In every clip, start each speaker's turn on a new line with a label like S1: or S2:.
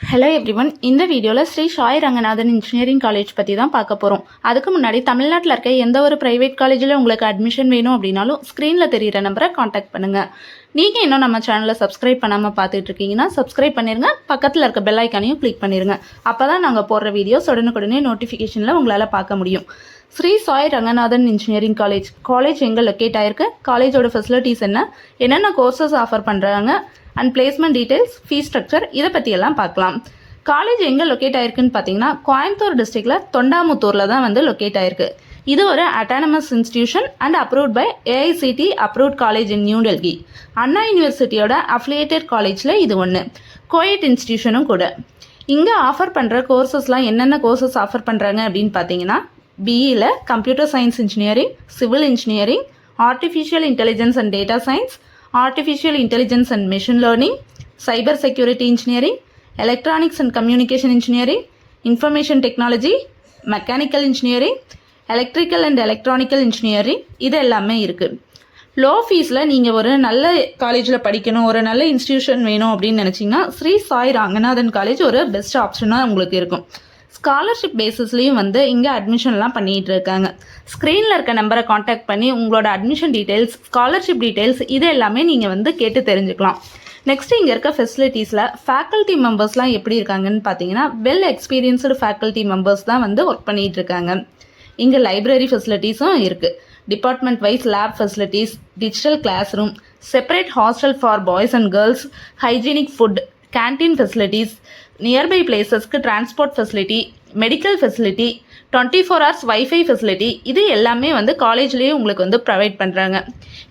S1: Hello everyone, இந்த வீடியோவில் Sri Sai Ranganathan engineering college பற்றி தான் பார்க்க போகிறோம். அதுக்கு முன்னாடி தமிழ்நாட்டில் இருக்க எந்த ஒரு ப்ரைவேட் காலேஜில் உங்களுக்கு அட்மிஷன் வேணும் அப்படின்னாலும் ஸ்க்ரீனில் தெரிகிற நம்பரை காண்டாக்ட் பண்ணுங்கள். நீங்கள் இன்னும் நம்ம சேனலை சப்ஸ்கிரைப் பண்ணாமல் பார்த்துட்டு இருக்கீங்கன்னா சப்ஸ்கிரைப் பண்ணிடுங்க. பக்கத்தில் இருக்க பெல் ஐக்கானையும் கிளிக் பண்ணிடுங்க. அப்போ தான் நாங்கள் போடுற வீடியோஸ் உடனுக்குடனே நோட்டிஃபிகேஷனில் உங்களால் பார்க்க முடியும். ஸ்ரீ சாய் ரங்கநாதன் இன்ஜினியரிங் காலேஜ் எங்கே லொக்கேட் ஆயிருக்கு, காலேஜோட ஃபெசிலிட்டிஸ் என்னென்ன கோர்சஸ் ஆஃபர் பண்ணுறாங்க and placement details, fees structure, இதை பற்றியெல்லாம் பார்க்கலாம். காலேஜ் எங்கே லொக்கேட் ஆயிருக்குன்னு பார்த்தீங்கன்னா கோயம்புத்தூர் டிஸ்ட்ரிக்டில் தொண்டாமுத்தூரில் தான் லொக்கேட் ஆயிருக்கு. இது ஒரு autonomous institution and approved by AICTE approved college in New Delhi. Anna யூனிவர்சிட்டியோட அஃபிலியேட்டட் காலேஜில் இது ஒன்று. கோயட் இன்ஸ்டிடியூஷனும் கூட. இங்கே ஆஃபர் பண்ணுற கோர்சஸ்லாம் என்னென்ன கோர்சஸ் ஆஃபர் பண்ணுறாங்க அப்படின்னு பார்த்தீங்கன்னா பிஇயில் computer science engineering, civil engineering, artificial intelligence and data science, artificial intelligence and machine learning, cyber security engineering, electronics and communication engineering, information technology, mechanical engineering, electrical and electronical engineering, இது எல்லாமே இருக்குது. Low ஃபீஸில் நீங்கள் ஒரு நல்ல காலேஜில் படிக்கணும், ஒரு நல்ல இன்ஸ்டிடியூஷன் வேணும் அப்படின்னு நினச்சிங்கன்னா ஸ்ரீ சாய் ரங்கநாதன் காலேஜ் ஒரு பெஸ்ட் ஆப்ஷனாக உங்களுக்கு இருக்கும். ஸ்காலர்ஷிப் பேசிஸ்லேயும் இங்கே அட்மிஷன்லாம் பண்ணிகிட்டு இருக்காங்க. ஸ்க்ரீனில் இருக்க நம்பரை காண்டாக்ட் பண்ணி உங்களோட அட்மிஷன் டீட்டெயில்ஸ், ஸ்காலர்ஷிப் டீட்டெயில்ஸ், இது எல்லாமே நீங்கள் கேட்டு தெரிஞ்சுக்கலாம். நெக்ஸ்ட் இங்கே இருக்க ஃபெசிலிட்டிஸில் ஃபேக்கல்ட்டி மெம்பர்ஸ்லாம் எப்படி இருக்காங்கன்னு பார்த்தீங்கன்னா வெல் எக்ஸ்பீரியன்ஸ்டு ஃபேக்கல்ட்டி மெம்பர்ஸ் தான் ஒர்க் பண்ணிகிட்டு இருக்காங்க. இங்கே லைப்ரரி ஃபெசிலிட்டிஸும் இருக்குது. Department wise lab facilities, digital class room, separate hostel for boys and girls, hygienic food, canteen facilities, nearby பிளேசஸ்க்கு transport facility, medical facility, 24 hours wifi facility, இது எல்லாமே காலேஜ்லேயே உங்களுக்கு ப்ரொவைட் பண்ணுறாங்க.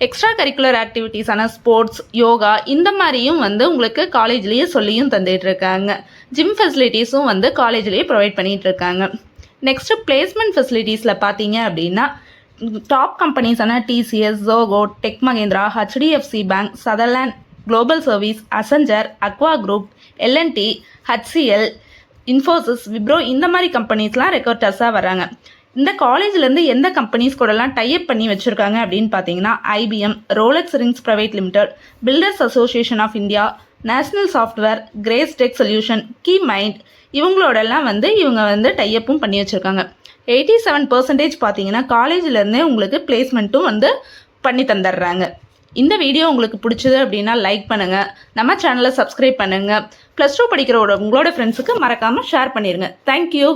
S1: எக்ஸ்ட்ரா கரிக்குலர் ஆக்டிவிட்டீஸான ஸ்போர்ட்ஸ், யோகா, இந்த மாதிரியும் உங்களுக்கு காலேஜ்லேயே சொல்லியும் தந்துட்டுருக்காங்க. ஜிம் ஃபெசிலிட்டிஸும் காலேஜ்லேயே ப்ரொவைட் பண்ணிகிட்ருக்காங்க. நெக்ஸ்ட்டு பிளேஸ்மெண்ட் ஃபெசிலிட்டிஸில் பார்த்தீங்க அப்படின்னா டாப் கம்பெனிஸான TCS, Zoho, Tech Mahindra, HDFC bank, Sutherland Global service, Accenture, Aqua group, LNT, HCL, Infosys, Wipro, இந்த மாதிரி கம்பெனிஸ்லாம் ரெக்ரூட்டர்ஸாக வராங்க. இந்த காலேஜ்லேருந்து எந்த கம்பெனிஸ் கூடலாம் டைப் பண்ணி வச்சுருக்காங்க அப்படின்னு பார்த்தீங்கன்னா IBM, Rolex rings private limited, builders association of India, national software, grace tech solution, key mind, இவங்களோடலாம் இவங்க டைப்பும் பண்ணி வச்சுருக்காங்க. 87% பார்த்தீங்கன்னா காலேஜிலேருந்தே உங்களுக்கு பிளேஸ்மெண்ட்டும் பண்ணி தந்துடுறாங்க. இந்த வீடியோ உங்களுக்கு பிடிச்சது அப்படின்னா லைக் பண்ணுங்கள், நம்ம சேனலை சப்ஸ்கிரைப் பண்ணுங்கள், +2 படிக்கிற உங்களோட ஃப்ரெண்ட்ஸுக்கு மறக்காமல் ஷேர் பண்ணிடுங்க. தேங்க்யூ.